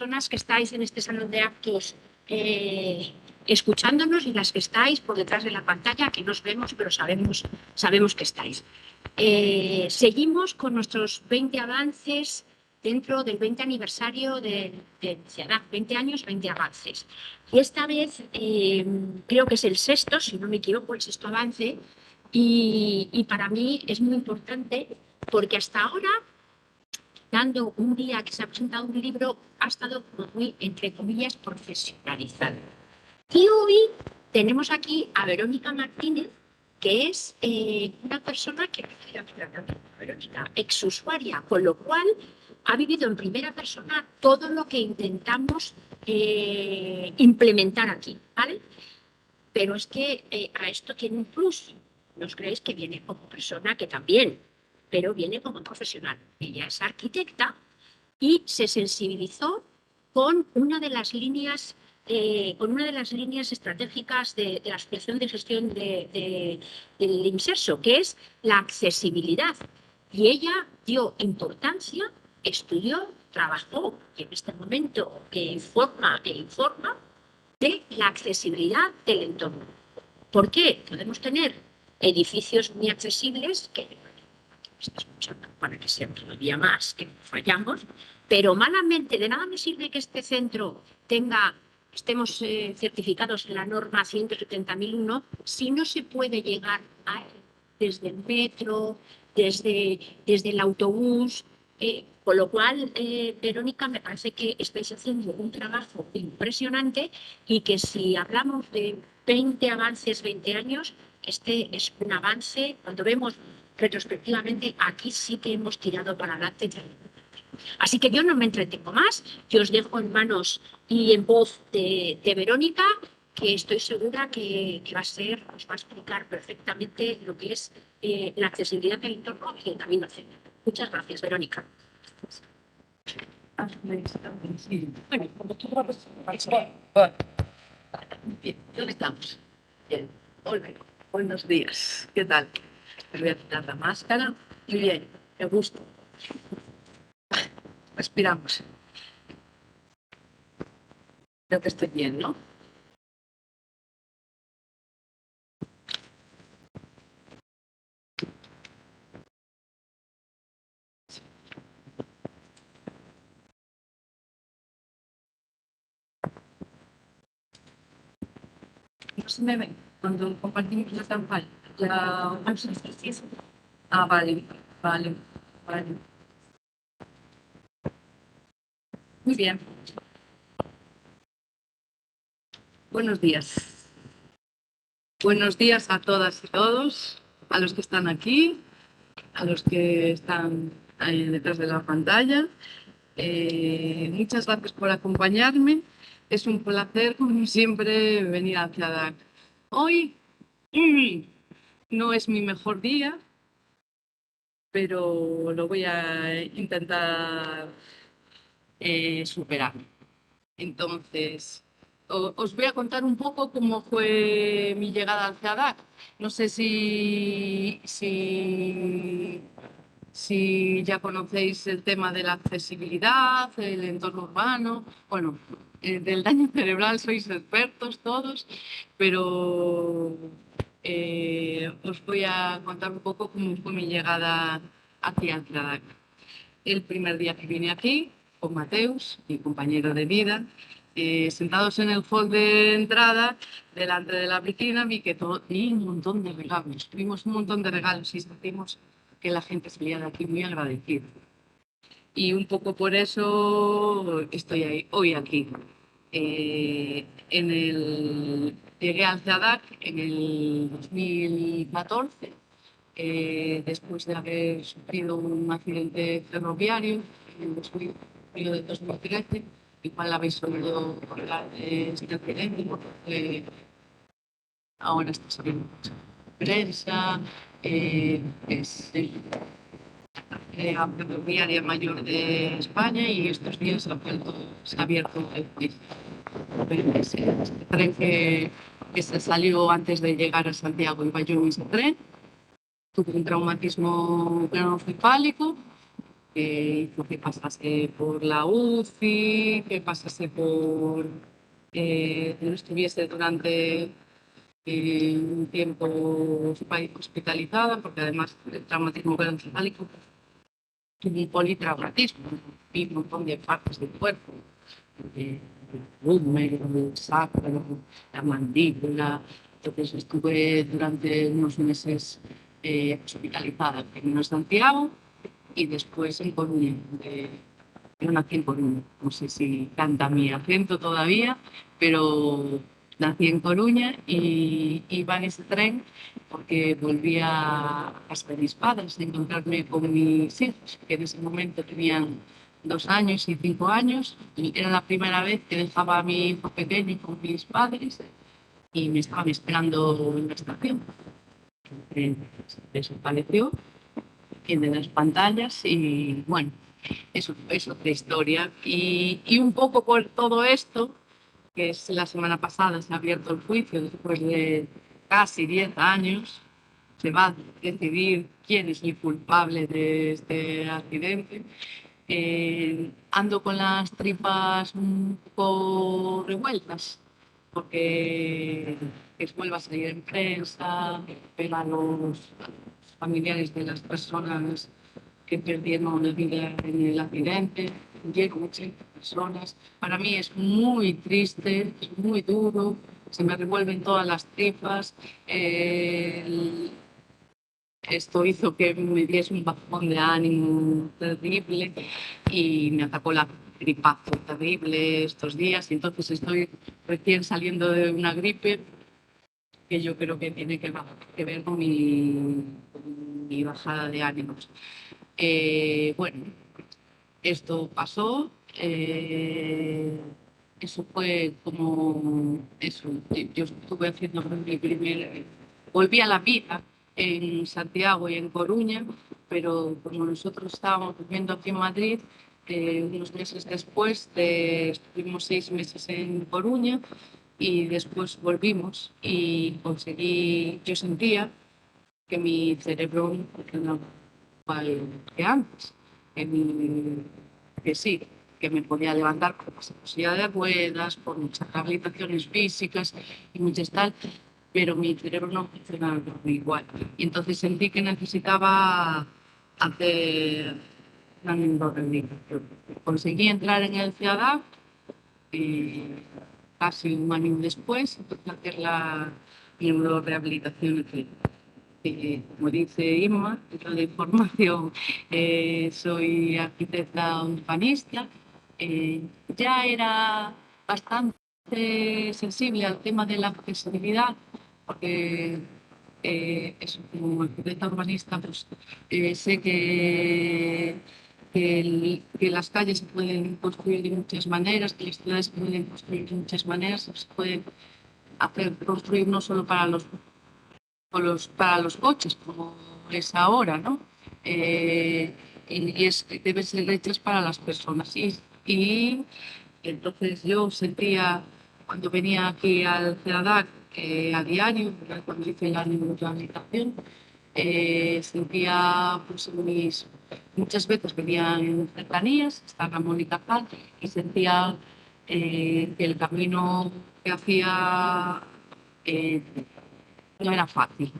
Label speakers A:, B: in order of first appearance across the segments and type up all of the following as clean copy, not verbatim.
A: personas que estáis en este salón de actos escuchándonos y las que estáis por detrás de la pantalla, que no os vemos, pero sabemos que estáis. Seguimos con nuestros 20 avances dentro del 20 aniversario de CIADAC, 20 años, 20 avances. Y esta vez creo que es el sexto, si no me equivoco, el sexto avance, y para mí es muy importante porque hasta ahora, dando un día que se ha presentado un libro, ha estado muy, entre comillas, profesionalizado. Y hoy tenemos aquí a Verónica Martínez, que es una persona que, Verónica, exusuaria, con lo cual ha vivido en primera persona todo lo que intentamos implementar aquí, ¿vale? Pero es que a esto tiene un plus. No os creéis que viene como persona, que también, pero viene como profesional. Ella es arquitecta y se sensibilizó con una de las líneas estratégicas de la Asociación de Gestión del Inserso, que es la accesibilidad. Y ella dio importancia, estudió, trabajó, y en este momento informa de la accesibilidad del entorno. ¿Por qué? Podemos tener edificios muy accesibles que para que sean todavía más, que fallamos, pero malamente de nada me sirve que este centro estemos certificados en la norma 170.001 si no se puede llegar a él desde el metro, desde el autobús. Con lo cual, Verónica, me parece que estáis haciendo un trabajo impresionante y que si hablamos de 20 avances, 20 años, este es un avance. Cuando vemos retrospectivamente, aquí sí que hemos tirado para adelante. Así que yo no me entretengo más, yo os dejo en manos y en voz de Verónica, que estoy segura que os va a explicar perfectamente lo que es la accesibilidad del entorno y el camino hacia. Muchas gracias, Verónica. Bueno, como tú
B: bien, ¿dónde estamos? Bien, hola, buenos días, ¿qué tal? Me voy a quitar la máscara. Muy bien, me gusta. Respiramos. Creo que estoy bien, ¿no? No se me ve cuando compartimos la campaña. Ah, vale. Muy bien. Buenos días. Buenos días a todas y todos, a los que están aquí, a los que están ahí detrás de la pantalla. Muchas gracias por acompañarme. Es un placer, como siempre, venir a CIADAC. Hoy no es mi mejor día, pero lo voy a intentar superar. Entonces, os voy a contar un poco cómo fue mi llegada al CIADAC. No sé si ya conocéis el tema de la accesibilidad, el entorno urbano. Bueno, del daño cerebral sois expertos todos, pero os voy a contar un poco cómo fue mi llegada hacia el CIADAC. El primer día que vine aquí, con Mateus, mi compañero de vida, sentados en el hall de entrada, delante de la piscina, vi que tenía un montón de regalos. Tuvimos un montón de regalos y sentimos que la gente salía de aquí muy agradecida. Y un poco por eso estoy hoy aquí. Llegué al CIADAC en el 2014, después de haber sufrido un accidente ferroviario en el julio de 2013. Igual habéis oído hablar de este accidente porque ahora está saliendo mucha prensa. Es la ferroviaria mayor de España y estos días se ha abierto el país. Ese tren que se salió antes de llegar a Santiago, iba yo en ese tren. Tuve un traumatismo craneoencefálico que hizo que pasase por la UCI, que pasase por, que no estuviese durante un tiempo hospitalizada, porque además el traumatismo craneoencefálico tuvo un politraumatismo, y un montón de partes del cuerpo, el húmero, el sacro, la mandíbula. Entonces estuve durante unos meses hospitalizada, primero en Santiago y después en Coruña. Yo nací en Coruña, no sé si canta mi acento todavía, pero nací en Coruña y iba en ese tren porque volvía a casa de mis padres, a encontrarme con mis hijos, que en ese momento tenían 2 años y 5 años, y era la primera vez que dejaba a mi hijo pequeño con mis padres y me estaban esperando en la estación. Desapareció de las pantallas y bueno, eso es otra historia. Y un poco por todo esto, que es la semana pasada se ha abierto el juicio después de casi 10 años, se va a decidir quién es el culpable de este accidente. Ando con las tripas un poco revueltas porque vuelva a salir en prensa, ver a los familiares de las personas que perdieron la vida en el accidente, llegan 80 personas. Para mí es muy triste, es muy duro, se me revuelven todas las tripas. Esto hizo que me diese un bajón de ánimo terrible y me atacó la gripazo terrible estos días. Y entonces estoy recién saliendo de una gripe que yo creo que tiene que ver con mi bajada de ánimos. Bueno, esto pasó. Eso fue como eso. Yo estuve haciendo mi primer. Volví a la vida en Santiago y en Coruña, pero como nosotros estábamos viviendo aquí en Madrid, unos meses después estuvimos 6 meses en Coruña y después volvimos y conseguí. Yo sentía que mi cerebro no funcionaba igual que antes, que sí, que me podía levantar con silla de ruedas, con muchas rehabilitaciones físicas y muchas tal, pero mi cerebro no funcionaba igual. Y entonces sentí que necesitaba hacer una neurorehabilitación. Conseguí entrar en el CEADAC y casi un año después empecé a hacer la neurorehabilitación aquí. Como dice Inma, yo de formación soy arquitecta urbanista. Ya era bastante sensible al tema de la accesibilidad, porque como arquitecta urbanista pues, sé que las calles se pueden construir de muchas maneras, que las ciudades se pueden construir de muchas maneras, se pueden construir no solo para los coches, como es ahora, ¿no? Deben ser hechas para las personas. Y entonces yo sentía, cuando venía aquí al CEADAC a diario, cuando hice la rehabilitación, sentía pues, muchas veces venía en cercanías, está Ramón y Cajal, y sentía que el camino que hacía no era fácil.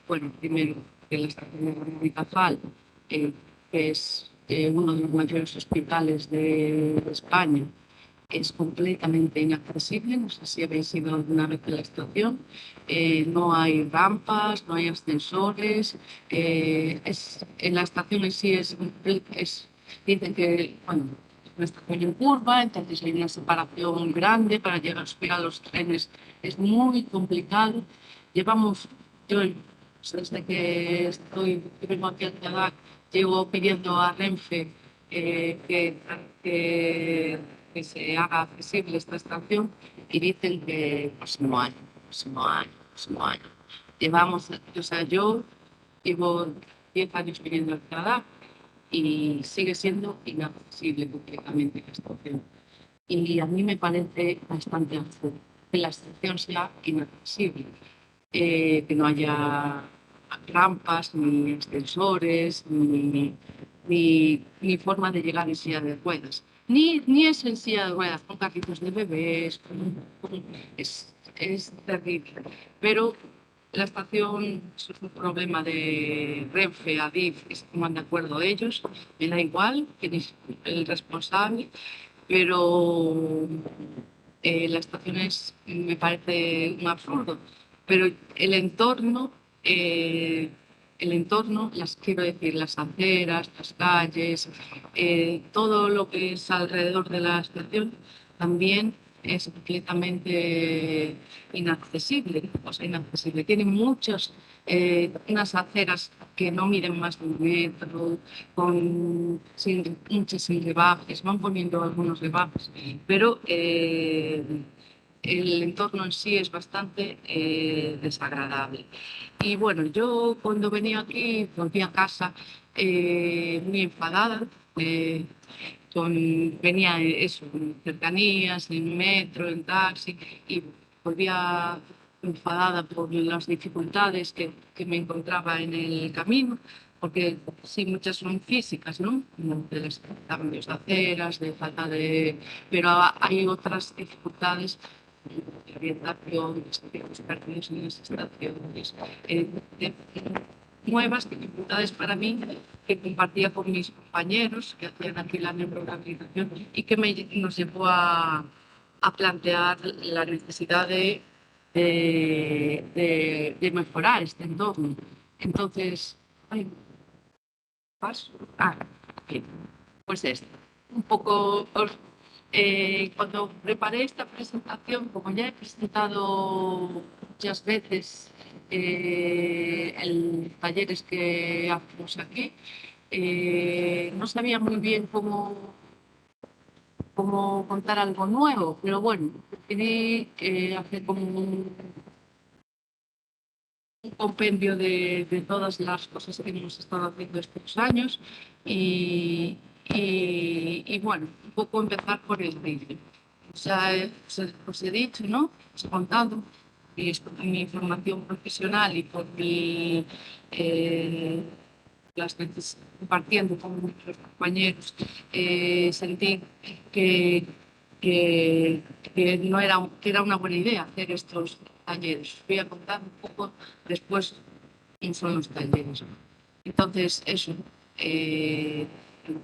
B: Bueno, primero que la estación de Ramón y Cajal, que es uno de los mayores hospitales de España, es completamente inaccesible. No sé si habéis ido alguna vez a la estación. No hay rampas, no hay ascensores. En la estación en sí dicen que, bueno, es una estación en curva, entonces hay una separación grande para llegar a subir a los trenes. Es muy complicado. Llevamos, yo desde que vengo aquí al Ciudad, llevo pidiendo a Renfe que se haga accesible esta estación y dicen que próximo año. Llevamos, o sea, yo llevo 10 años viviendo al Canadá y sigue siendo inaccesible completamente la estación. Y a mí me parece bastante absurdo que la estación sea inaccesible, que no haya rampas, ni ascensores, ni mi forma de llegar en silla de ruedas. Ni es en silla de ruedas, con carritos de bebés, es terrible. Pero la estación es un problema de Renfe, Adif, que se pongan de acuerdo ellos, me da igual quién es el responsable, pero la estación me parece un absurdo. Pero eh, el entorno, quiero decir, las aceras, las calles, todo lo que es alrededor de la estación también es completamente inaccesible, o sea, inaccesible. Tiene unas aceras que no miden más de 1 metro, muchas sin rebajes, van poniendo algunos rebajes, pero el entorno en sí es bastante desagradable. Y bueno, yo cuando venía aquí, volví a casa muy enfadada. Venía eso, en cercanías, en metro, en taxi, y volvía enfadada por las dificultades que me encontraba en el camino, porque sí, muchas son físicas, ¿no? Como de los cambios de aceras, de falta de... Pero hay otras dificultades de orientación, de servicios perdidos en las estaciones, de nuevas dificultades para mí que compartía con mis compañeros que hacían aquí la neurorehabilitación y que nos llevó a plantear la necesidad de mejorar este entorno. Entonces, ay, paso. Bien. Pues esto. Un poco, cuando preparé esta presentación, como ya he presentado muchas veces en talleres que hacemos aquí, no sabía muy bien cómo contar algo nuevo, pero bueno, decidí hacer como un compendio de todas las cosas que hemos estado haciendo estos años y bueno, un poco empezar por el inicio. O sea, os he dicho, ¿no? Os he contado mi formación profesional y por compartiendo con nuestros compañeros, sentí que, que, que era una buena idea hacer estos talleres. Os voy a contar un poco después quién son los talleres. Entonces, eso,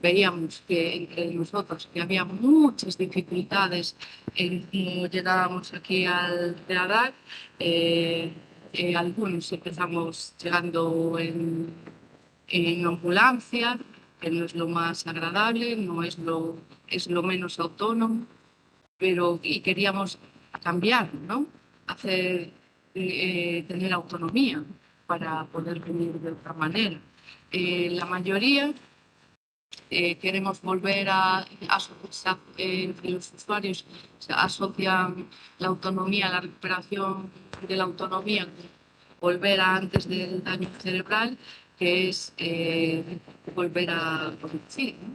B: veíamos que entre nosotros que había muchas dificultades en cómo llegábamos aquí al TEADAC. Algunos empezamos llegando en ambulancia, que no es lo más agradable, no es lo menos autónomo, pero y queríamos cambiar, ¿no? Tener autonomía para poder venir de otra manera. La mayoría queremos volver entre los usuarios, se asocian la autonomía, la recuperación de la autonomía, volver a antes del daño cerebral, que es volver a conducir, ¿no?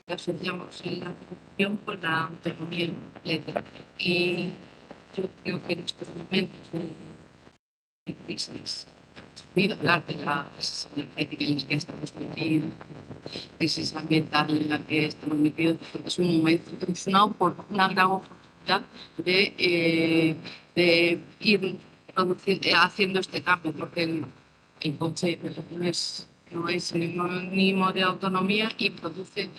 B: Que asociamos la recuperación con la autonomía completa. Y yo creo que en estos momentos de crisis, hablar de la crisis energética en la que estamos metidos, crisis ambiental en la que estamos metidos, es un momento, es una gran oportunidad de ir haciendo este cambio, porque el coche no es sinónimo de autonomía y produce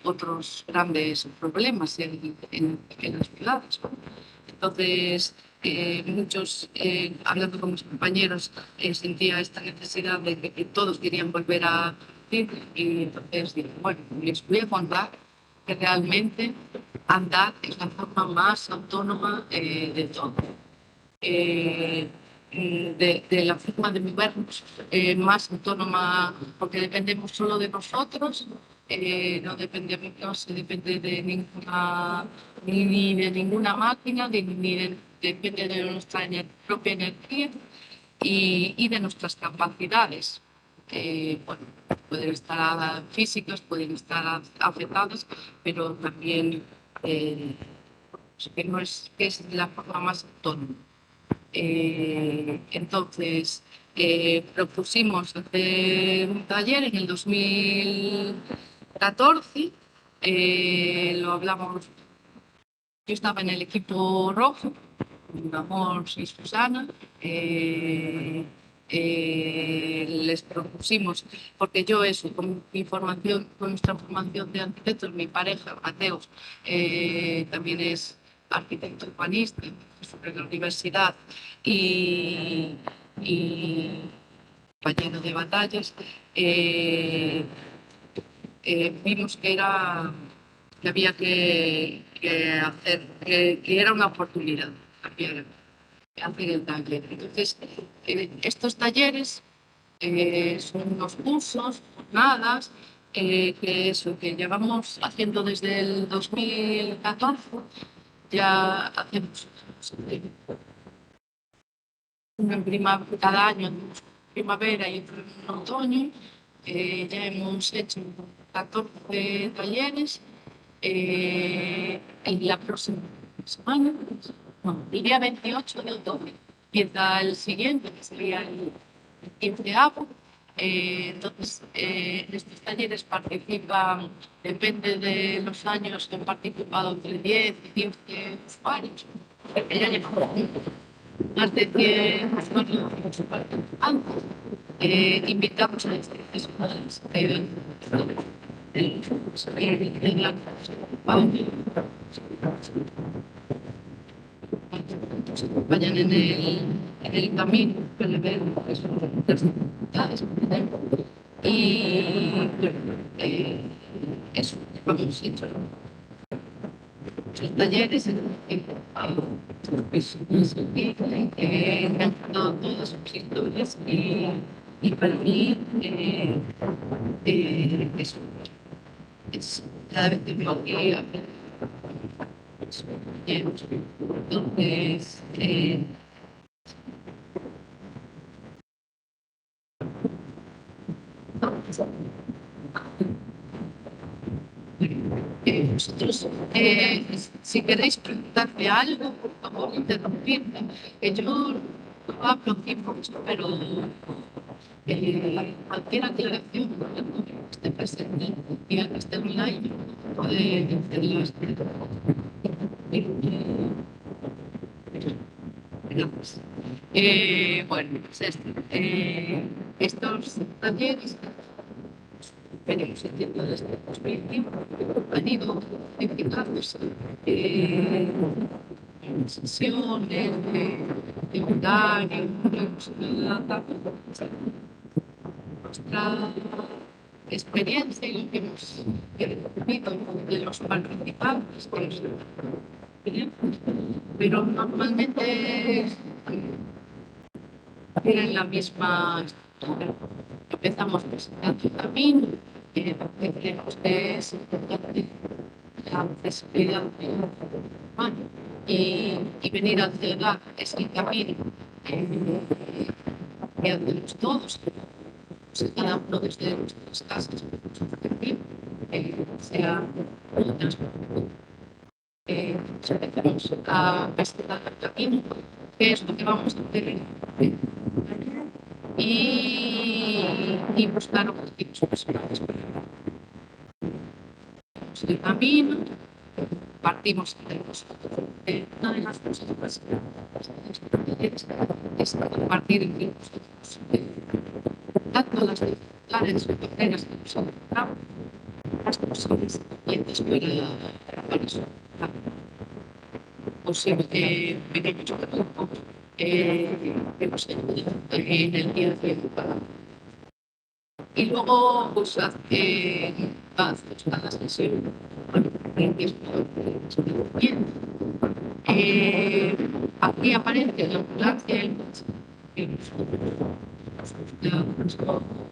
B: otros grandes problemas en las ciudades. Entonces, muchos, hablando con mis compañeros, sentía esta necesidad de que todos querían volver a conducir y entonces dije, bueno, les voy a contar que realmente andar es la forma más autónoma de todo. De la forma de movernos más autónoma, porque dependemos solo de nosotros, no se depende de ni de ninguna máquina, depende de nuestra propia energía y de nuestras capacidades. Bueno, pueden estar físicas, pueden estar afectadas, pero también que es la forma más autónoma. Entonces, propusimos hacer un taller en el 2014, lo hablamos, yo estaba en el equipo rojo, Amor y Susana, les propusimos, porque yo eso, con mi formación, con nuestra formación de arquitectos, mi pareja, Mateos, también es arquitecto urbanista sobre la universidad y compañero de batallas, vimos que había que hacer, que era una oportunidad hacer el taller. Entonces, estos talleres son unos cursos, jornadas, que llevamos haciendo desde el 2014, ya hacemos uno en primavera, cada año, en primavera y otro en otoño. Ya hemos hecho 14 talleres. En la próxima semana, el día 28 de octubre, empieza el siguiente, que sería el 15º. Entonces, en estos talleres participan, depende de los años, han participado entre 10 y 15 usuarios. Ya llevamos más de 100 usuarios participantes. Invitamos a institucionales vayan en el camino que le ven las dificultades y eso, vamos hecho los talleres me han contado todas sus historias y para mí eso es cada vez que veo aquí entonces vosotros, si queréis preguntarme algo, por favor, interrumpirme, que yo no hablo aquí mucho, pero cualquier aclaración que esté presente y al que esté online puede hacerlas. Gracias. Bueno, pues estos talleres venimos haciendo desde 2005, han ido modificándose sesiones de horario, nuestra experiencia y lo que hemos visto de los participantes, pero normalmente tienen la misma estructura. Empezamos presentando el camino, porque creemos que es importante la accesibilidad humana y venir a cerrar ese camino que hacemos todos, cada uno desde nuestras casas, sea empezamos a presentar el camino, qué es lo que vamos a hacer y buscar objetivos personales. El camino, partimos de nosotros. Una de las cosas más importantes es compartir entre nosotros tanto las dificultades financieras que nos encontramos, las posibles clientes para eso. Posible pequeños grupos hemos ayudado en el día a día para. Y luego, pues, cada sesión, bien. Aquí aparece la ambulancia,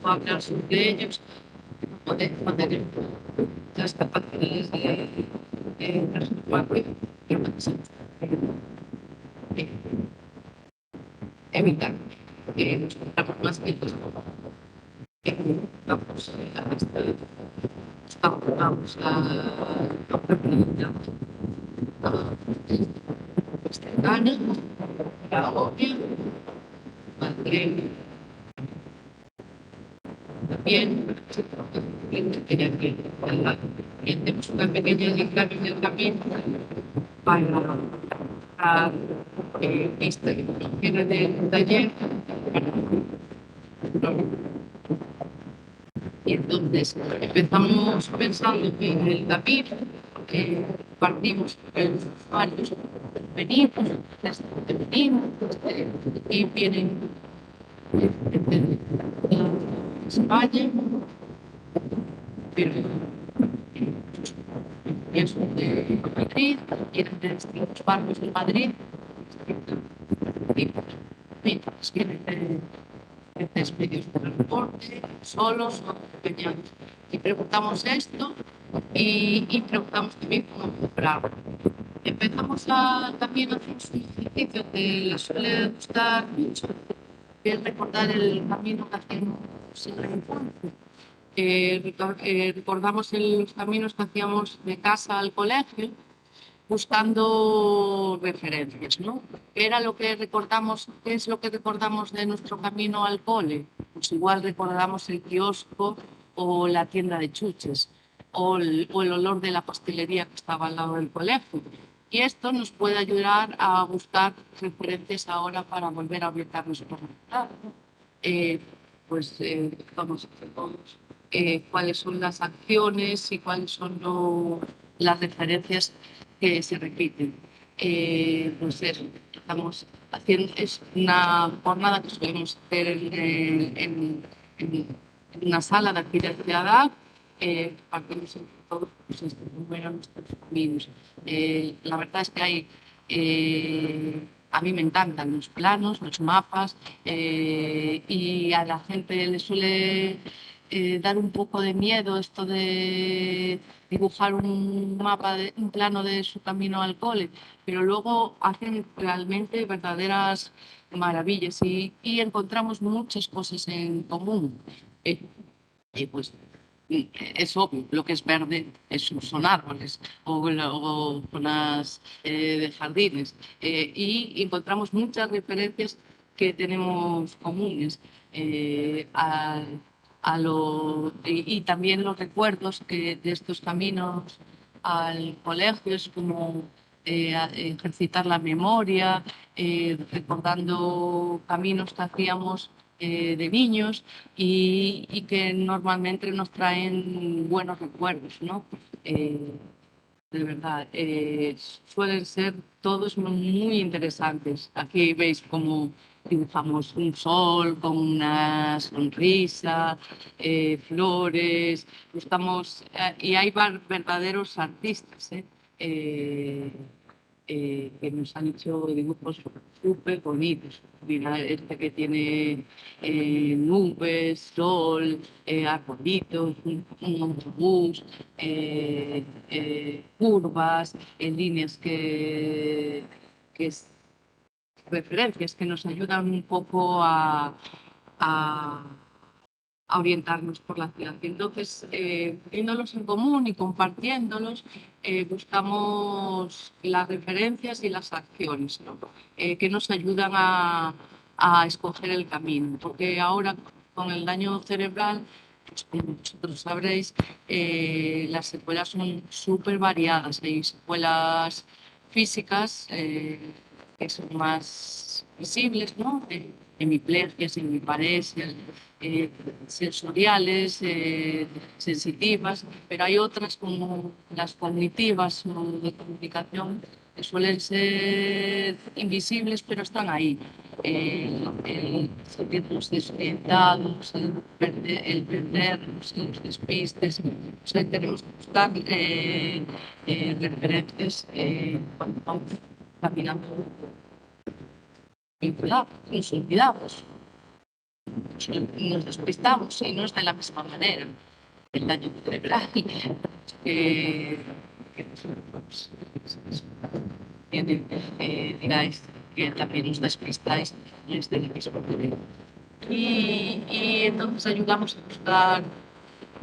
B: hablar sobre ellos, poder las capacidades de transformar evitar que nos pongamos más quietos. Vamos a preguntar la agobio, también que tenemos una pequeña isla en el camino para vista que tiene del taller. Y entonces empezamos pensando en el tapir, partimos varios venimos, y vienen de España, pero pienso de Madrid, vienen de distintos barrios de Madrid, y mientras vienen de medios de transporte, solos o acompañados. Y preguntamos esto y preguntamos también cómo comprar. Empezamos también a hacer un ejercicio que les suele gustar mucho, que es recordar el camino que hacíamos en la infancia. Recordamos los caminos que hacíamos de casa al colegio, buscando referencias, ¿no? ¿Qué era lo que recordamos, qué es lo que recordamos de nuestro camino al cole? Pues igual recordamos el kiosco o la tienda de chuches o el olor de la pastelería que estaba al lado del colegio. Y esto nos puede ayudar a buscar referencias ahora para volver a orientar nuestro resultado. Vamos a hacer todos. Cuáles son las acciones y cuáles son las referencias que se repiten. Estamos haciendo, es una jornada que solemos hacer en una sala de aquí de Ciudad. Partimos entre todos nuestros caminos. La verdad es que hay, a mí me encantan los planos, los mapas, y a la gente le suele dar un poco de miedo esto de dibujar un mapa, un plano de su camino al cole, pero luego hacen realmente verdaderas maravillas y encontramos muchas cosas en común. Pues es obvio, lo que es verde son árboles o zonas de jardines, y encontramos muchas referencias que tenemos comunes, y también los recuerdos de estos caminos al colegio, es como ejercitar la memoria, recordando caminos que hacíamos de niños y que normalmente nos traen buenos recuerdos, ¿no? De verdad, suelen ser todos muy interesantes. Aquí veis cómo dibujamos un sol con una sonrisa, flores, y hay verdaderos artistas, que nos han hecho dibujos súper bonitos. Mira, este que tiene nubes, sol, arbolitos, un autobús, curvas, líneas que es referencias que nos ayudan un poco a orientarnos por la ciudad. Entonces, viéndolos en común y compartiéndolos, buscamos las referencias y las acciones, ¿no? Que nos ayudan a escoger el camino, porque ahora con el daño cerebral, pues, como vosotros sabréis, las secuelas son súper variadas. Hay secuelas físicas que son más visibles, ¿no? Hemiplegias, hemiparesias, sensoriales, sensitivas, pero hay otras como las cognitivas o de comunicación que suelen ser invisibles, pero están ahí. Sentirnos desorientados, el perdernos, los despistes. O sea, tenemos que buscar referencias cuando vamos caminando vinculados, consolidados. Nos despistamos y no es de la misma manera. El daño cerebral que tienen, digáis, que también os despistáis, no es de la misma manera. Y entonces ayudamos a buscar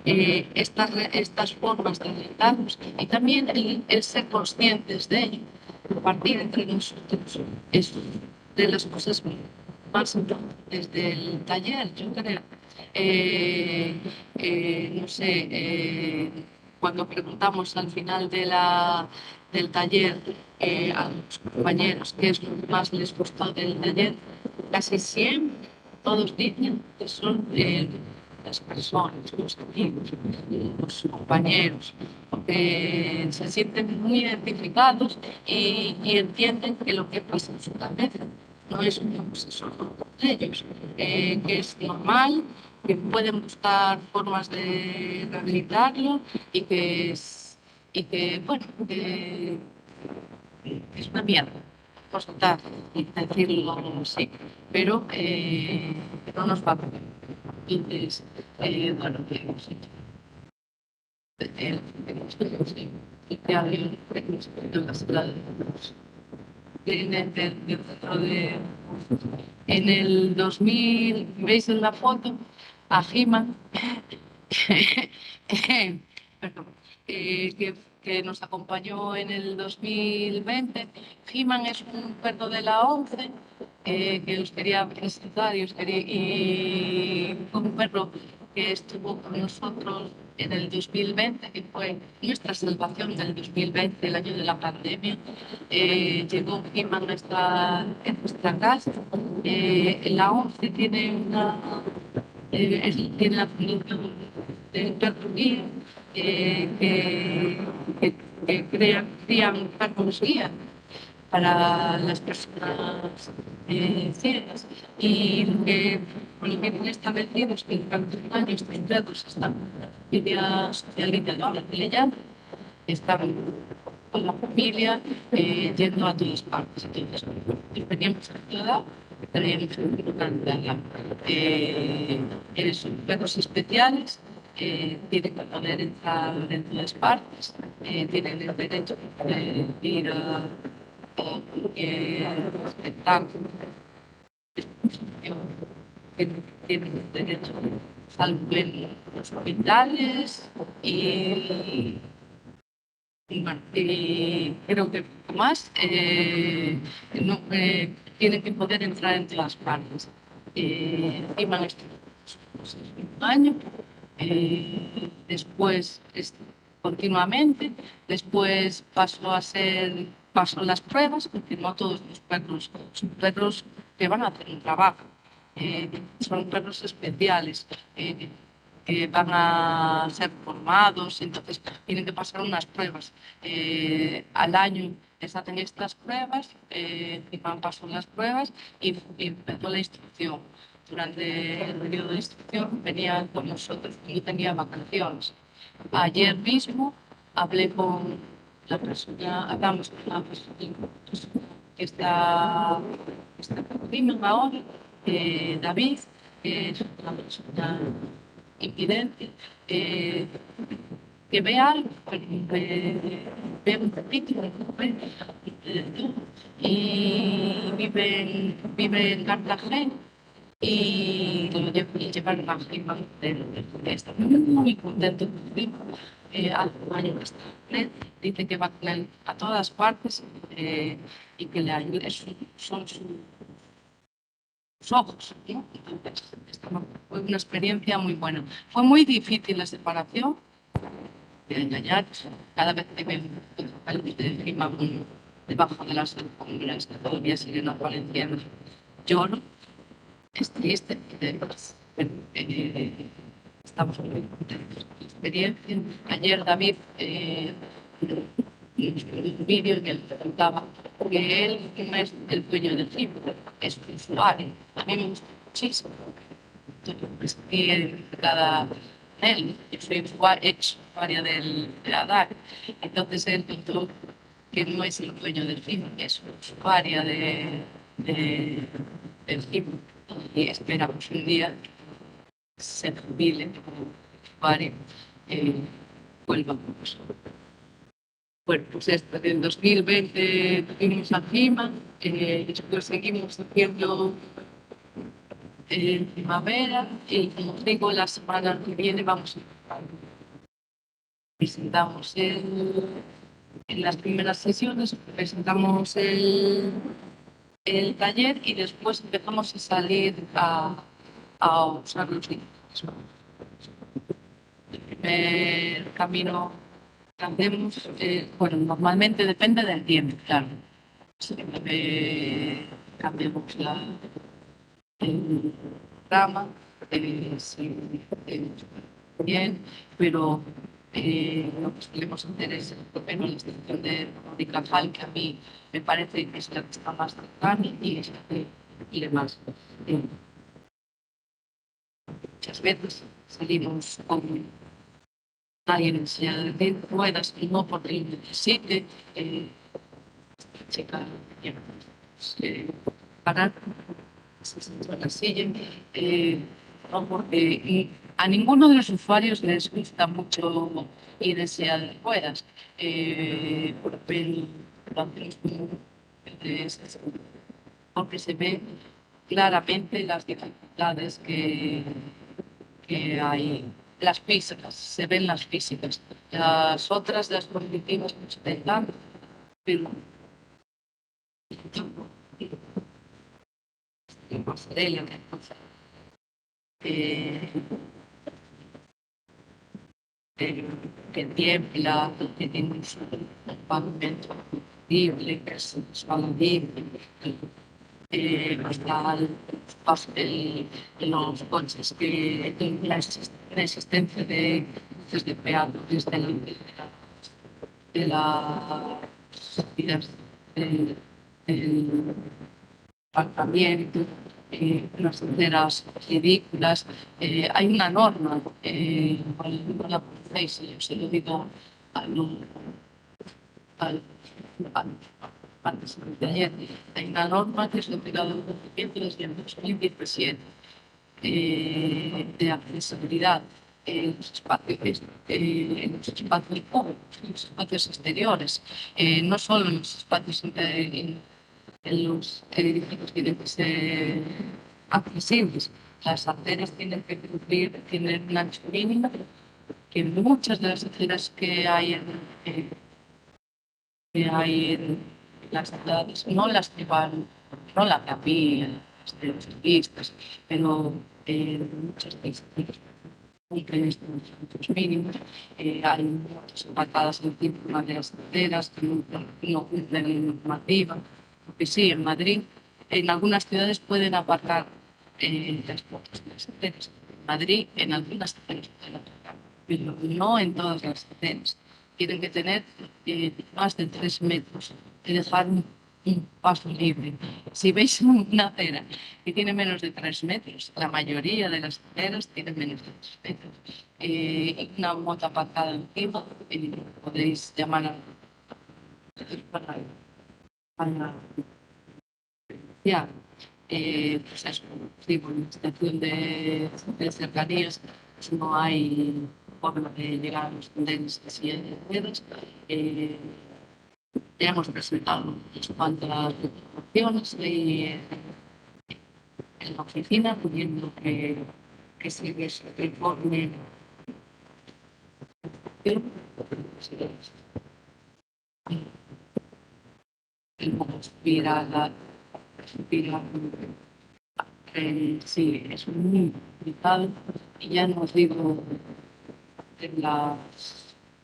B: estas formas de orientarnos y también el ser conscientes de ello, compartir entre nosotros, es de las cosas más importantes del taller, yo creo. no sé, cuando preguntamos al final del taller a los compañeros qué es lo que más les gustó del taller, casi siempre todos dicen que son las personas, los amigos, los compañeros, porque se sienten muy identificados y entienden que lo que pasa en su cabeza no es una obsesión de ellos, que es normal, que pueden buscar formas de rehabilitarlo y que bueno, que es una mierda, por contar y decirlo así, pero no nos va a poner. Entonces, bueno, sí, en el 2000, veis en la foto a He-Man, perdón, que nos acompañó en el 2020. He-Man es un perro de la ONCE que os quería presentar y fue un perro que estuvo con nosotros en el 2020, que fue nuestra salvación del 2020, el año de la pandemia. Llegó He-Man en nuestra casa. La ONCE tiene tiene la fundación de perro guía que crían perros guía para las personas ciegas y con lo que tiene establecido es que durante un año estos perros están en vida socializadora, que le llaman, están con la familia yendo a todas partes. Entonces, veníamos a ciudad, teníamos son perros especiales, tienen que poder entrar en todas partes, tienen el derecho de ir a espectáculos, que tienen derecho a salud en los hospitales y bueno, creo que más tienen que poder entrar en todas partes. Iban estos un año, después continuamente, después pasó las pruebas, porque no todos los perros son perros que van a hacer un trabajo, son perros especiales. Que van a ser formados, entonces tienen que pasar unas pruebas. Al año les hacen estas pruebas, Iván pasó las pruebas y empezó la instrucción. Durante el periodo de instrucción venía con nosotros y tenía vacaciones. Ayer mismo hablé con la persona, hablamos con la persona que está conmigo ahora, David, que es una persona invidente, que ve algo, ve un capítulo y vive en Cartagena y lo llevan a Gima, está muy contento conmigo. Al año que está con él, dice que va con él a todas partes y que le ayude, son sus ojos, ¿no? Entonces, fue una experiencia muy buena. Fue muy difícil la separación, de engañar, cada vez que me algo de encima debajo de las alfombras que todavía siguen apareciendo, lloro, es triste, pero estamos muy contentos con la experiencia. Ayer David un vídeo en el que preguntaba que él no es el dueño del libro, es un usuario. A mí me gusta muchísimo. Entonces, estoy identificada en él. Yo soy ex usuaria de la DAC. Entonces él contó que no es el dueño del libro, que es usuaria del libro. Y esperamos un día se jubile como usuario y vuelva con nosotros. Bueno, pues en 2020 tuvimos a Cima, después seguimos haciendo primavera y como os digo, la semana que viene vamos a presentamos en las primeras sesiones, presentamos el taller y después empezamos a salir a usar los libros. El primer camino que hacemos, bueno, normalmente depende del tiempo, claro. Cambiamos el programa, sí, bien, pero lo que solemos hacer es primero la estación de Cajal, que a mí me parece que es la que está más cercana y es la que quiere más. Muchas veces salimos con alguien en silla de ruedas y no porque lo necesite, chica, parar la silla, no porque a ninguno de los usuarios les gusta mucho ir en silla de ruedas, pero lo hacemos porque se ve claramente las dificultades que hay, las físicas, se ven las físicas. Las otras, las cognitivas, no se ven tanto, pero eh, que tiembla, que tiene un pavimento horrible, que es escaladible, hasta los coches, que la existencia de cruces de peatones de las vías del aparcamiento, unas aceras ridículas. Hay una norma, no la conocéis, yo se lo digo al, al, al, antes de ayer, hay una norma que es de obligado de cumplimiento desde el 2017 de accesibilidad en los espacios, públicos, en los espacios exteriores, no solo en los espacios en los edificios tienen que ser accesibles. Las aceras tienen que cumplir, tienen un ancho mínimo, que muchas de las aceras que hay en las ciudades, no las que van, no la que había, las de los turistas, pero muchas de ellas y que estos mínimos hay muchas marcadas encima de las aceras que no cumplen la normativa. Porque sí, en Madrid, en algunas ciudades pueden aparcar las motos en las aceras. En Madrid, en algunas aceras pueden aparcar, pero no en todas las aceras. Tienen que tener más de 3 metros y dejar un paso libre. Si veis una acera que tiene menos de 3 metros, la mayoría de las aceras tienen menos de 3 metros. Y una moto aparcada encima, podéis llamar para ya, pues eso, digo, en la estación de cercanías pues no hay forma de llegar a los andenes de silla de ruedas. Ya hemos presentado unas cuantas reclamaciones en la oficina, pidiendo que se les informe cómo subir a la sí, es muy complicado y ya no os digo en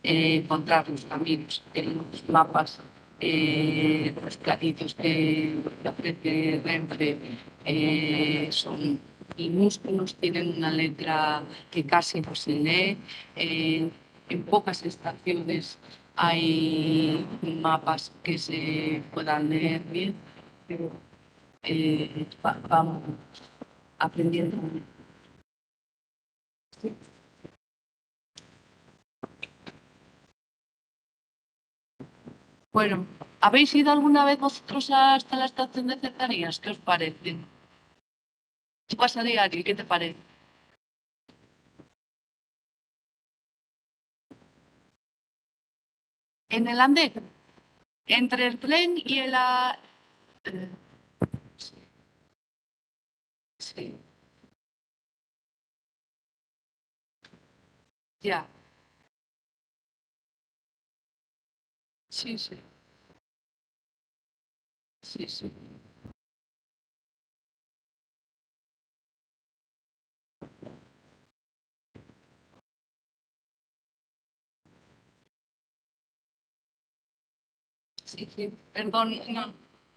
B: encontrar los caminos, en los mapas, los platitos que ofrece Renfe son minúsculos, tienen una letra que casi no se lee. En pocas estaciones hay mapas que se puedan leer bien, pero vamos aprendiendo. Bueno, ¿habéis ido alguna vez vosotros hasta la estación de cercanías? ¿Qué os parece? ¿Tú vas a diario? ¿Qué te parece? En el andén, entre el tren y eh, sí, ya, sí, sí, sí, sí. Sí, sí. Perdón,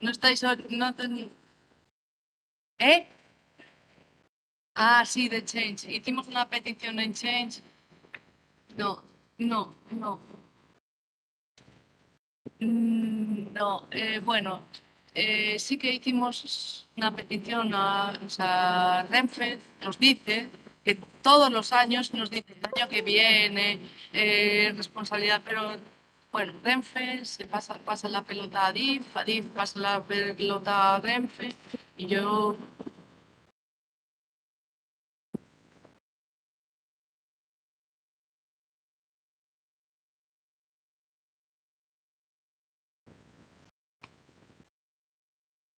B: no estáis... No ¿Eh? Ah, sí, de Change. Hicimos una petición en Change. No, no, no. No, bueno, sí que hicimos una petición o sea, Renfe nos dice que todos los años nos dice el año que viene, responsabilidad, pero bueno, Renfe se pasa la pelota a Adif pasa la pelota a Renfe y yo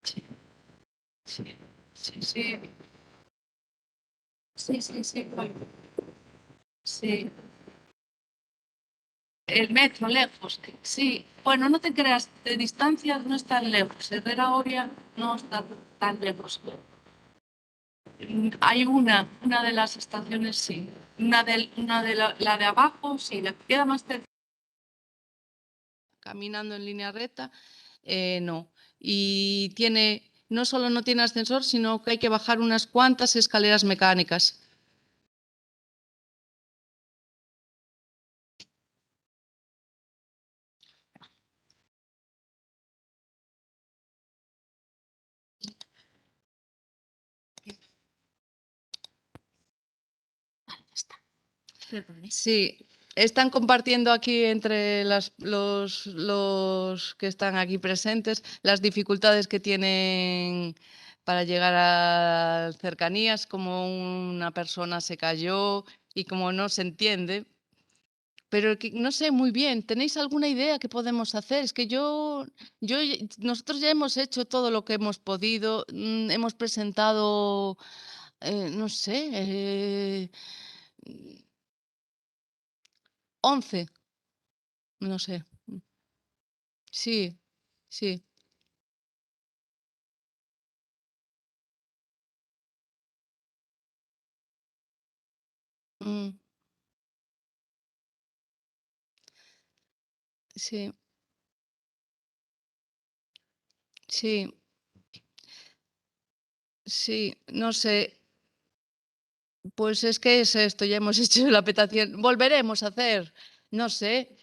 B: sí, sí, sí, sí, sí, sí, sí, bueno, sí. El metro, lejos, sí. Bueno, no te creas, de distancia no es tan lejos. Herrera Oria no está tan lejos. Hay una de las estaciones, sí. Una de la de abajo, sí, la que queda más cerca. Caminando en línea recta, no. Y tiene, no solo no tiene ascensor, sino que hay que bajar unas cuantas escaleras mecánicas. Sí, están compartiendo aquí entre los que están aquí presentes las dificultades que tienen para llegar a cercanías, como una persona se cayó y como no se entiende. Pero no sé muy bien, ¿tenéis alguna idea que podemos hacer? Es que nosotros ya hemos hecho todo lo que hemos podido, hemos presentado, no sé, 11. No sé. Sí, sí. Mm, sí, sí, sí, no sé. Pues es que es esto, ya hemos hecho la petición. Volveremos a hacer, no sé.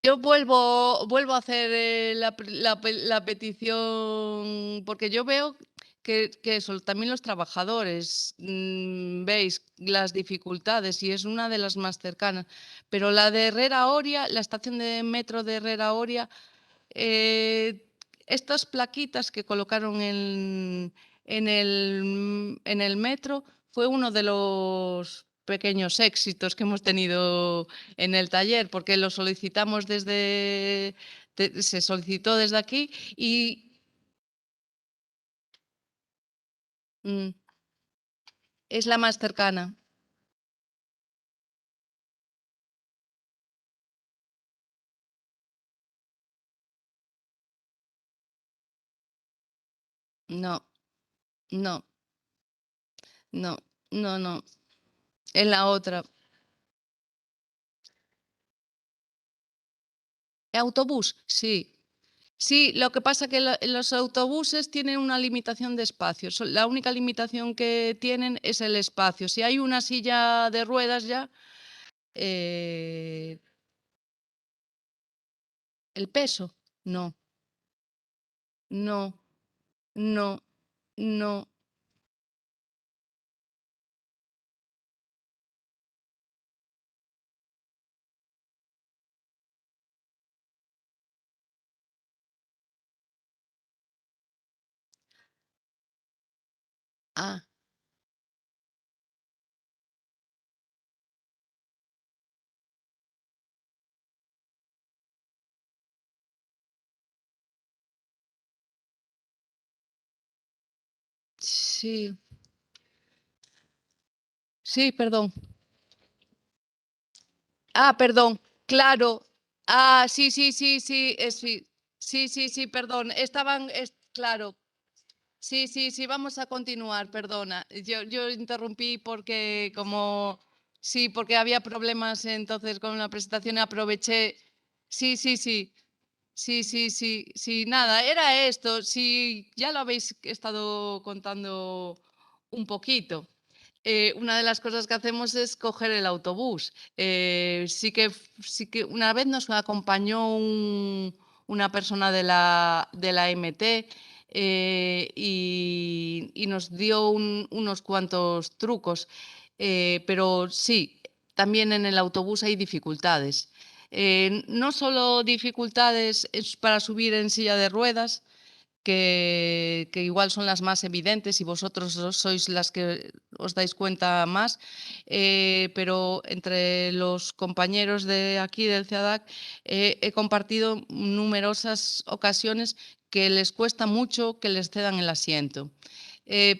B: Yo vuelvo a hacer la petición, porque yo veo que eso, también los trabajadores veis las dificultades y es una de las más cercanas. Pero la de Herrera Oria, la estación de metro de Herrera Oria, eh, estas plaquitas que colocaron en el metro fue uno de los pequeños éxitos que hemos tenido en el taller, porque lo solicitamos se solicitó desde aquí y mm, es la más cercana. No, no, no, no, no. En la otra. Autobús, sí. Sí, lo que pasa que los autobuses tienen una limitación de espacio. La única limitación que tienen es el espacio. Si hay una silla de ruedas ya, eh, el peso, no, no, no, no. Ah, sí, sí, perdón. Ah, perdón, claro. Ah, sí, sí, sí, sí, sí, sí, sí, sí, perdón. Claro. Sí, sí, sí, vamos a continuar, perdona. Yo interrumpí porque sí, porque había problemas entonces con la presentación, aproveché. Sí, sí, sí, Sí, sí, sí, sí, nada, era esto. Sí, ya lo habéis estado contando un poquito. Una de las cosas que hacemos es coger el autobús. Sí que una vez nos acompañó una persona de la MT, y nos dio unos cuantos trucos. Pero sí, también en el autobús hay dificultades. No solo dificultades para subir en silla de ruedas, que igual son las más evidentes y vosotros sois las que os dais cuenta más, pero entre los compañeros de aquí del CEADAC he compartido numerosas ocasiones que les cuesta mucho que les cedan el asiento.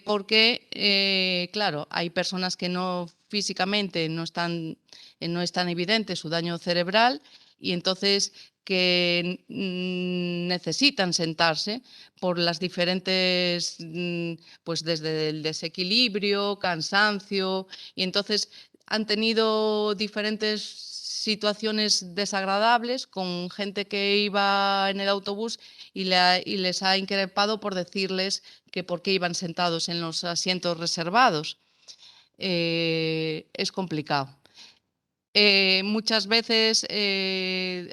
B: Porque, claro, hay personas que no físicamente no es tan evidente su daño cerebral y entonces que necesitan sentarse por las diferentes, pues desde el desequilibrio, cansancio, y entonces han tenido diferentes situaciones desagradables con gente que iba en el autobús y les ha increpado por decirles que por qué iban sentados en los asientos reservados. Es complicado. Muchas veces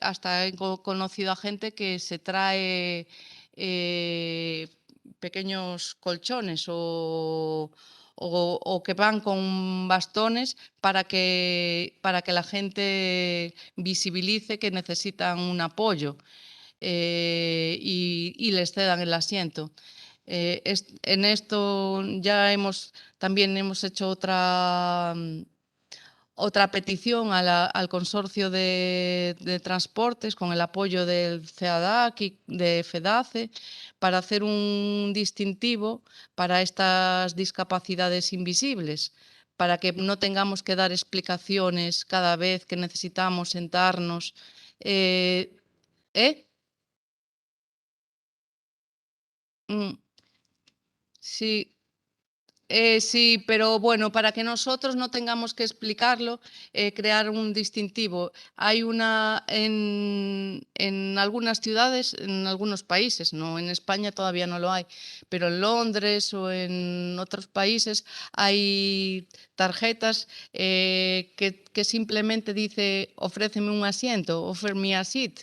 B: hasta he conocido a gente que se trae eh, pequeños colchones o que van con bastones para que la gente visibilice que necesitan un apoyo, y les cedan el asiento. En esto ya también hemos hecho otra petición al consorcio de transportes con el apoyo del CEADAC y de FEDACE para hacer un distintivo para estas discapacidades invisibles, para que no tengamos que dar explicaciones cada vez que necesitamos sentarnos. Eh, ¿eh? Mm, sí. Sí, pero bueno, para que nosotros no tengamos que explicarlo, crear un distintivo. Hay en algunas ciudades, en algunos países, no en España todavía no lo hay, pero en Londres o en otros países hay tarjetas que simplemente dice ofréceme un asiento, offer me a seat.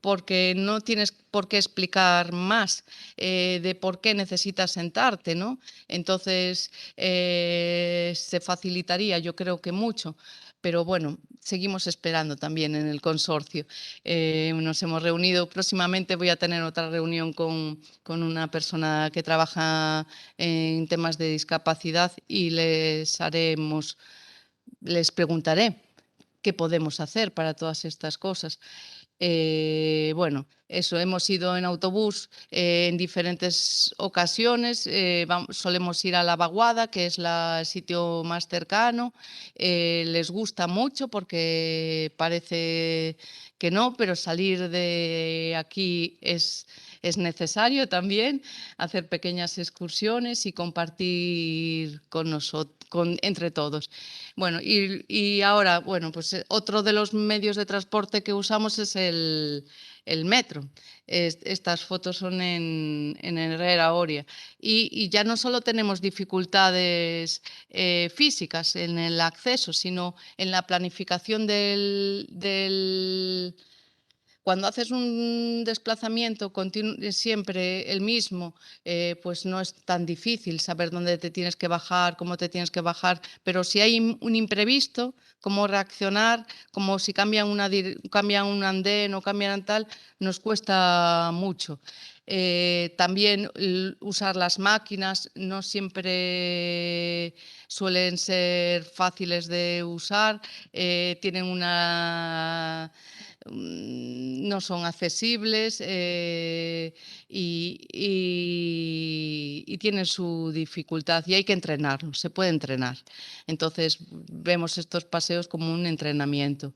B: Porque no tienes por qué explicar más de por qué necesitas sentarte, ¿no? Entonces, se facilitaría, yo creo que mucho, pero bueno, seguimos esperando también en el consorcio. Nos hemos reunido, próximamente voy a tener otra reunión con una persona que trabaja en temas de discapacidad y les preguntaré qué podemos hacer para todas estas cosas. Bueno, eso, hemos ido en autobús en diferentes ocasiones. Solemos ir a La Vaguada, que es el sitio más cercano. Les gusta mucho porque parece que no, pero salir de aquí es necesario también, hacer pequeñas excursiones y compartir con nosotros, entre todos. Bueno, y ahora, bueno, pues otro de los medios de transporte que usamos es el metro. Estas fotos son en Herrera Oria. Y ya no solo tenemos dificultades físicas en el acceso, sino en la planificación cuando haces un desplazamiento siempre el mismo, pues no es tan difícil saber dónde te tienes que bajar, cómo te tienes que bajar, pero si hay un imprevisto, cómo reaccionar, como si cambian un andén o cambian tal, nos cuesta mucho. También usar las máquinas no siempre suelen ser fáciles de usar, tienen no son accesibles, y tienen su dificultad y hay que entrenarlos, se puede entrenar. Entonces vemos estos paseos como un entrenamiento.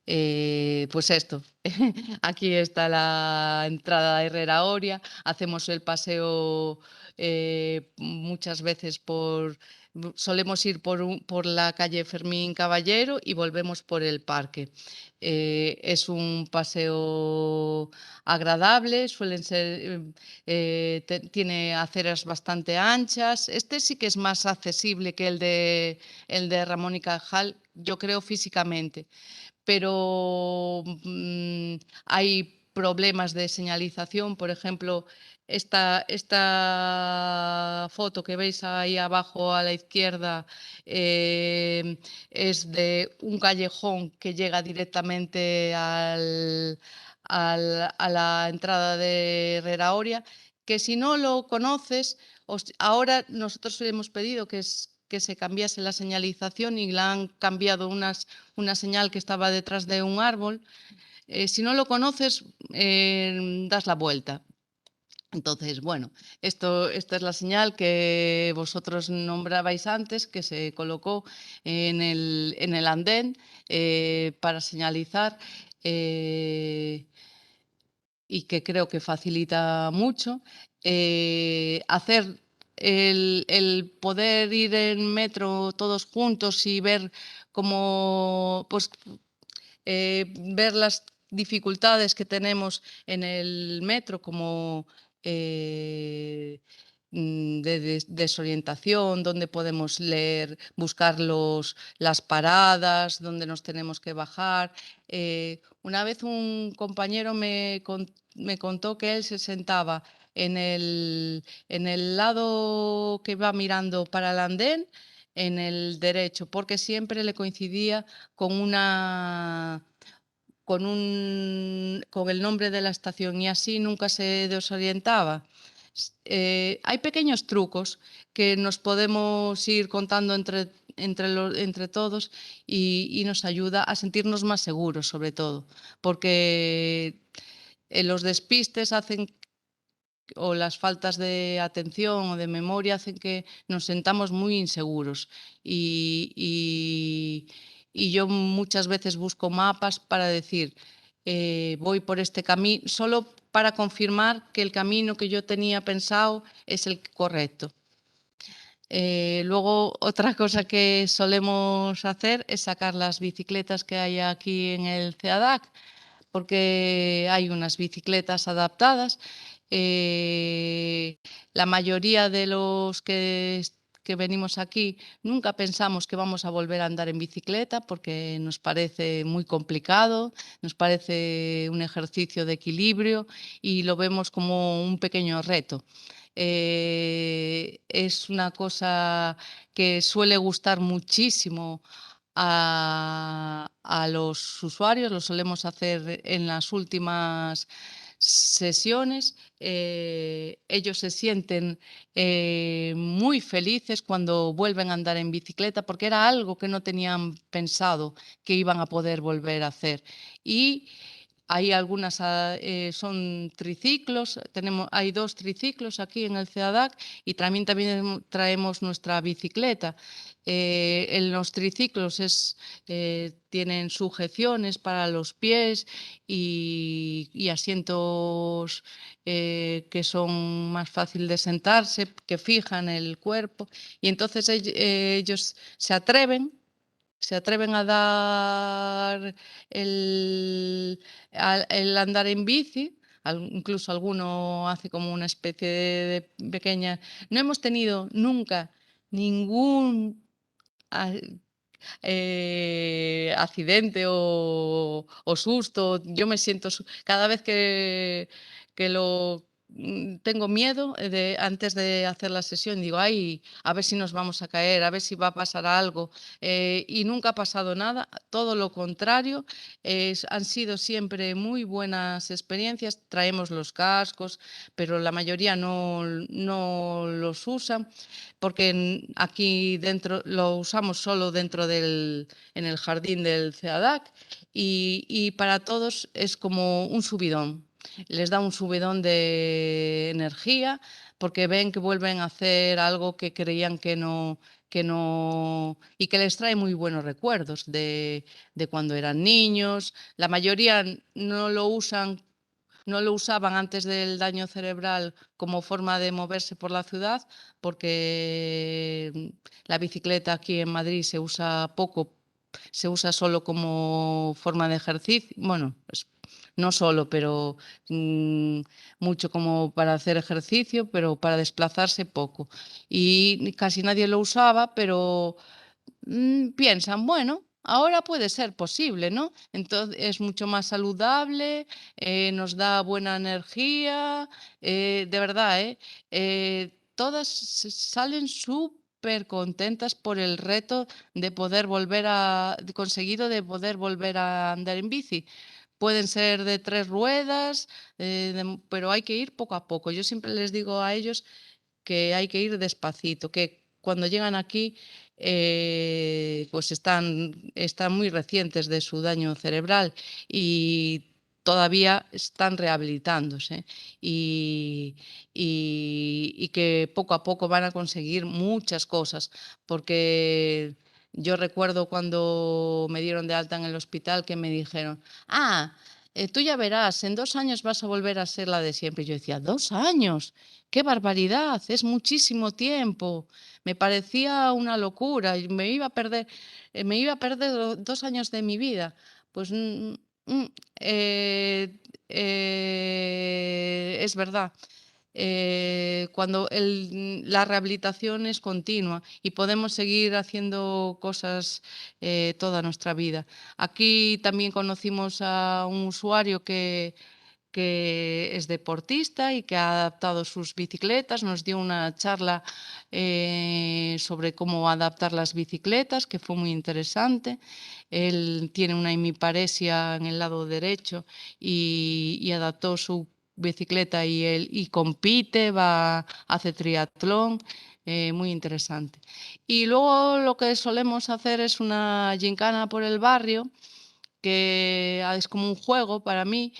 B: Pues esto, aquí está la entrada a Herrera Oria, hacemos el paseo muchas veces solemos ir por la calle Fermín Caballero y volvemos por el parque. Es un paseo agradable, suelen ser, tiene aceras bastante anchas. Este sí que es más accesible que el de Ramón y Cajal, yo creo físicamente, pero hay problemas de señalización. Por ejemplo, esta foto que veis ahí abajo a la izquierda es de un callejón que llega directamente a la entrada de Herrera Oria, que si no lo conoces, ahora nosotros hemos pedido que se cambiase la señalización y la han cambiado una señal que estaba detrás de un árbol. Si no lo conoces, das la vuelta. Entonces, bueno, esta es la señal que vosotros nombrabais antes, que se colocó en el andén para señalizar y que creo que facilita mucho. Hacer el poder ir en metro todos juntos y ver cómo, pues, ver las dificultades que tenemos en el metro, como de desorientación, donde podemos leer, buscar las paradas, donde nos tenemos que bajar. Una vez un compañero me contó que él se sentaba en el lado que va mirando para el andén, en el derecho, porque siempre le coincidía con con el nombre de la estación y así nunca se desorientaba. Hay pequeños trucos que nos podemos ir contando entre todos y nos ayuda a sentirnos más seguros, sobre todo, porque los despistes hacen o las faltas de atención o de memoria hacen que nos sentamos muy inseguros. Y yo muchas veces busco mapas para decir, voy por este camino, solo para confirmar que el camino que yo tenía pensado es el correcto. Luego, otra cosa que solemos hacer es sacar las bicicletas que hay aquí en el CEADAC, porque hay unas bicicletas adaptadas. La mayoría de los que venimos aquí nunca pensamos que vamos a volver a andar en bicicleta porque nos parece muy complicado, nos parece un ejercicio de equilibrio y lo vemos como un pequeño reto. Es una cosa que suele gustar muchísimo a los usuarios, lo solemos hacer en las últimas sesiones. Ellos se sienten muy felices cuando vuelven a andar en bicicleta porque era algo que no tenían pensado que iban a poder volver a hacer. Y hay algunas, son triciclos, hay 2 triciclos aquí en el CEADAC y también traemos nuestra bicicleta. En los triciclos tienen sujeciones para los pies y asientos que son más fácil de sentarse, que fijan el cuerpo. Y entonces ellos se atreven a dar el andar en bici. Incluso alguno hace como una especie de pequeña. No hemos tenido nunca ningún accidente o susto. Yo me siento, cada vez que lo tengo miedo antes de hacer la sesión, digo, ay, a ver si nos vamos a caer, a ver si va a pasar algo. Y nunca ha pasado nada, todo lo contrario. Han sido siempre muy buenas experiencias. Traemos los cascos, pero la mayoría no los usan porque aquí dentro lo usamos solo en el jardín del CEADAC y para todos es como un subidón. Les da un subidón de energía porque ven que vuelven a hacer algo que creían
C: no, y que les trae muy buenos recuerdos de cuando eran niños. La mayoría no lo usaban antes del daño cerebral como forma de moverse por la ciudad, porque la bicicleta aquí en Madrid se usa poco, se usa solo como forma de ejercicio. Bueno, no solo, pero mucho como para hacer ejercicio, pero para desplazarse poco. Y casi nadie lo usaba, pero piensan, bueno, ahora puede ser posible, ¿no? Entonces es mucho más saludable, nos da buena energía, de verdad, ¿eh? Todas salen súper contentas por el reto de poder conseguido de poder volver a andar en bici. Pueden ser de 3 ruedas, pero hay que ir poco a poco. Yo siempre les digo a ellos que hay que ir despacito, que cuando llegan aquí pues están muy recientes de su daño cerebral y todavía están rehabilitándose y que poco a poco van a conseguir muchas cosas, porque yo recuerdo cuando me dieron de alta en el hospital que me dijeron, tú ya verás, en 2 años vas a volver a ser la de siempre. Y yo decía, 2 años. ¡Qué barbaridad! Es muchísimo tiempo. Me parecía una locura y me iba a perder 2 años de mi vida. Pues mm, eh, es verdad. Cuando la rehabilitación es continua y podemos seguir haciendo cosas toda nuestra vida. Aquí también conocimos a un usuario que es deportista y que ha adaptado sus bicicletas. Nos dio una charla sobre cómo adaptar las bicicletas, que fue muy interesante. Él tiene una hemiparesia en el lado derecho y adaptó su bicicleta y compite, hace triatlón. Muy interesante. Y luego lo que solemos hacer es una gincana por el barrio, que es como un juego para mí.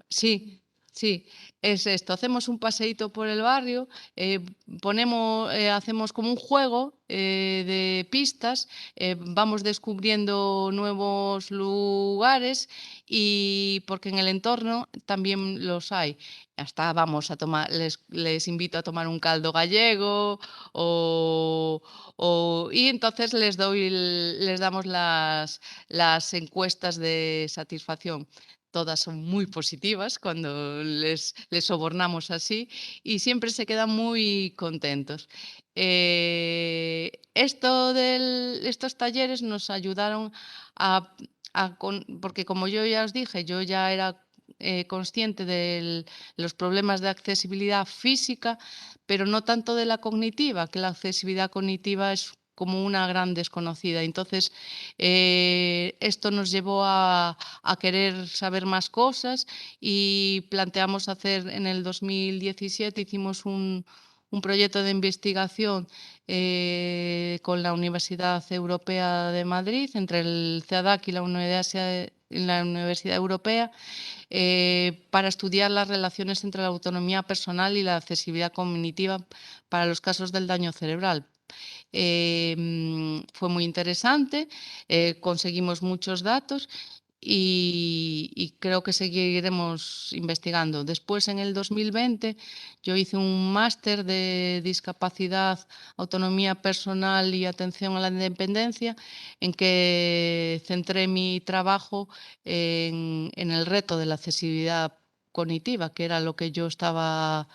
C: Sí, sí, es esto. Hacemos un paseíto por el barrio, hacemos como un juego de pistas, vamos descubriendo nuevos lugares y porque en el entorno también los hay. Hasta vamos a tomar, les invito a tomar un caldo gallego o, y entonces les damos las encuestas de satisfacción. Todas son muy positivas cuando les sobornamos así y siempre se quedan muy contentos. Estos talleres nos ayudaron porque como yo ya os dije, yo ya era consciente de los problemas de accesibilidad física, pero no tanto de la cognitiva, que la accesibilidad cognitiva es como una gran desconocida. Entonces, esto nos llevó a querer saber más cosas y planteamos hacer en el 2017, hicimos un proyecto de investigación con la Universidad Europea de Madrid, entre el CEADAC y la Universidad Europea, para estudiar las relaciones entre la autonomía personal y la accesibilidad cognitiva para los casos del daño cerebral. Fue muy interesante, conseguimos muchos datos y creo que seguiremos investigando. Después, en el 2020, yo hice un máster de discapacidad, autonomía personal y atención a la independencia, en que centré mi trabajo en el reto de la accesibilidad cognitiva, que era lo que yo estaba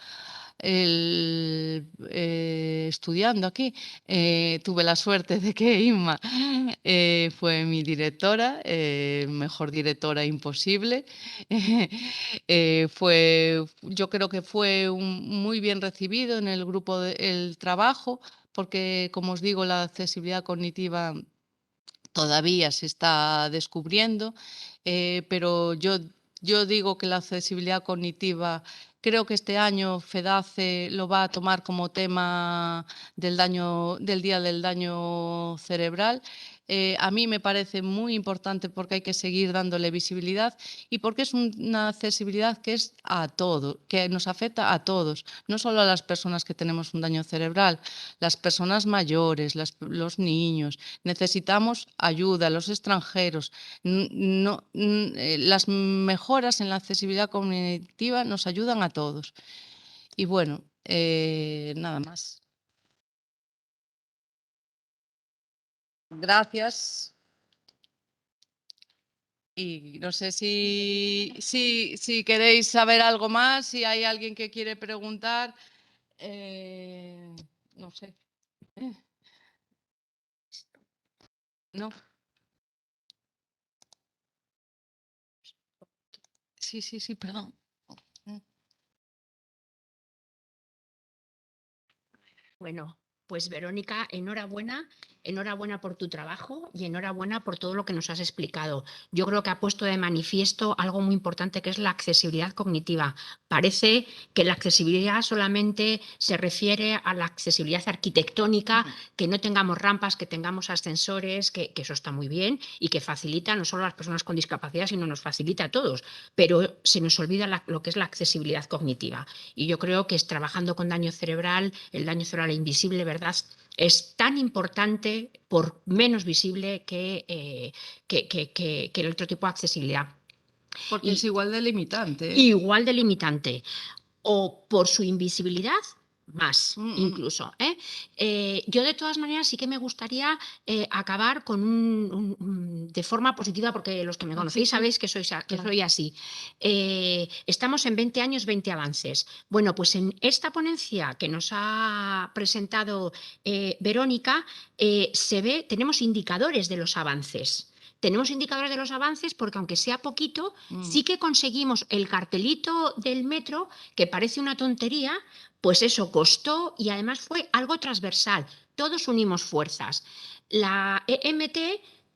C: estudiando aquí. Tuve la suerte de que Inma fue mi directora, mejor directora imposible. Yo creo que fue muy bien recibido en el grupo del trabajo, porque, como os digo, la accesibilidad cognitiva todavía se está descubriendo, pero yo digo que la accesibilidad cognitiva, creo que este año FEDACE lo va a tomar como tema del Día del Daño Cerebral. a mí me parece muy importante porque hay que seguir dándole visibilidad y porque es una accesibilidad que es a todo, que nos afecta a todos, no solo a las personas que tenemos un daño cerebral, las personas mayores, los niños. Necesitamos ayuda, los extranjeros. Las mejoras en la accesibilidad cognitiva nos ayudan a todos. Y bueno, nada más. Gracias. Y no sé si queréis saber algo más, si hay alguien que quiere preguntar. No sé. No. Sí, perdón.
A: Bueno, pues Verónica, enhorabuena por tu trabajo y enhorabuena por todo lo que nos has explicado. Yo creo que ha puesto de manifiesto algo muy importante que es la accesibilidad cognitiva. Parece que la accesibilidad solamente se refiere a la accesibilidad arquitectónica, que no tengamos rampas, que tengamos ascensores, que eso está muy bien y que facilita no solo a las personas con discapacidad, sino nos facilita a todos. Pero se nos olvida lo que es la accesibilidad cognitiva. Y yo creo que es trabajando con daño cerebral, el daño cerebral invisible, ¿verdad? Es tan importante, por menos visible, que el otro tipo de accesibilidad.
C: Porque es igual de limitante.
A: Igual de limitante. O por su invisibilidad, más incluso. Yo de todas maneras sí que me gustaría acabar con de forma positiva, porque los que me conocéis sabéis que soy así. Estamos en 20 años, 20 avances. Bueno, pues en esta ponencia que nos ha presentado Verónica, tenemos indicadores de los avances. Tenemos indicadores de los avances porque, aunque sea poquito, sí que conseguimos el cartelito del metro, que parece una tontería, pues eso costó y además fue algo transversal. Todos unimos fuerzas. La EMT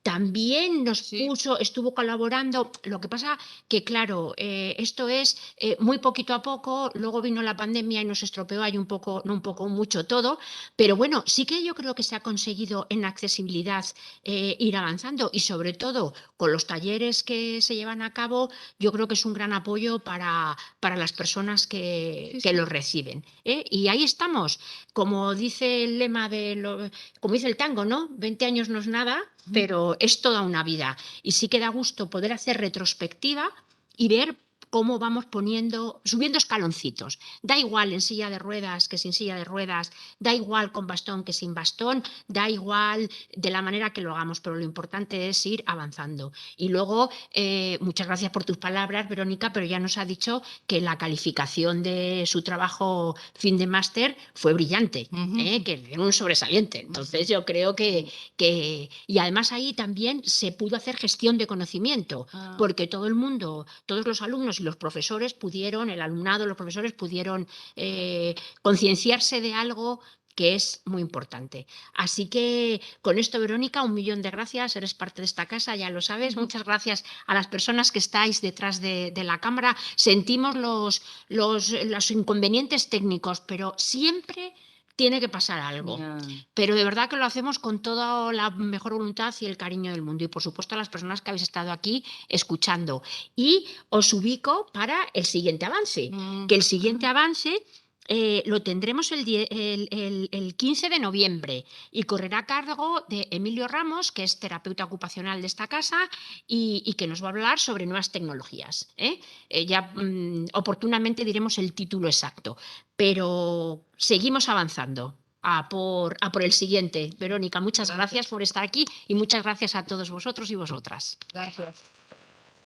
A: también nos estuvo colaborando. Lo que pasa que, claro, esto es muy poquito a poco. Luego vino la pandemia y nos estropeó ahí mucho todo. Pero bueno, sí que yo creo que se ha conseguido en accesibilidad ir avanzando, y sobre todo con los talleres que se llevan a cabo, yo creo que es un gran apoyo para las personas que los reciben. Y ahí estamos. Como dice el lema como dice el tango, ¿no? 20 años no es nada, pero es toda una vida. Y sí que da gusto poder hacer retrospectiva y ver cómo vamos subiendo escaloncitos. Da igual en silla de ruedas que sin silla de ruedas, da igual con bastón que sin bastón, da igual de la manera que lo hagamos, pero lo importante es ir avanzando. Y luego, muchas gracias por tus palabras, Verónica, pero ya nos ha dicho que la calificación de su trabajo fin de máster fue brillante, que era un sobresaliente. Entonces yo creo que... Y además ahí también se pudo hacer gestión de conocimiento, porque todo el mundo, todos los alumnos y los profesores el alumnado, los profesores pudieron concienciarse de algo que es muy importante. Así que con esto, Verónica, 1.000.000 de gracias. Eres parte de esta casa, ya lo sabes. Muchas gracias a las personas que estáis detrás de la cámara. Sentimos los inconvenientes técnicos, pero siempre tiene que pasar algo. Pero de verdad que lo hacemos con toda la mejor voluntad y el cariño del mundo. Y por supuesto a las personas que habéis estado aquí escuchando. Y os ubico para el siguiente avance, que el siguiente avance lo tendremos el 15 de noviembre y correrá a cargo de Emilio Ramos, que es terapeuta ocupacional de esta casa y que nos va a hablar sobre nuevas tecnologías. Ya oportunamente diremos el título exacto, pero seguimos avanzando a por el siguiente. Verónica, muchas gracias por estar aquí y muchas gracias a todos vosotros y vosotras.
C: Gracias.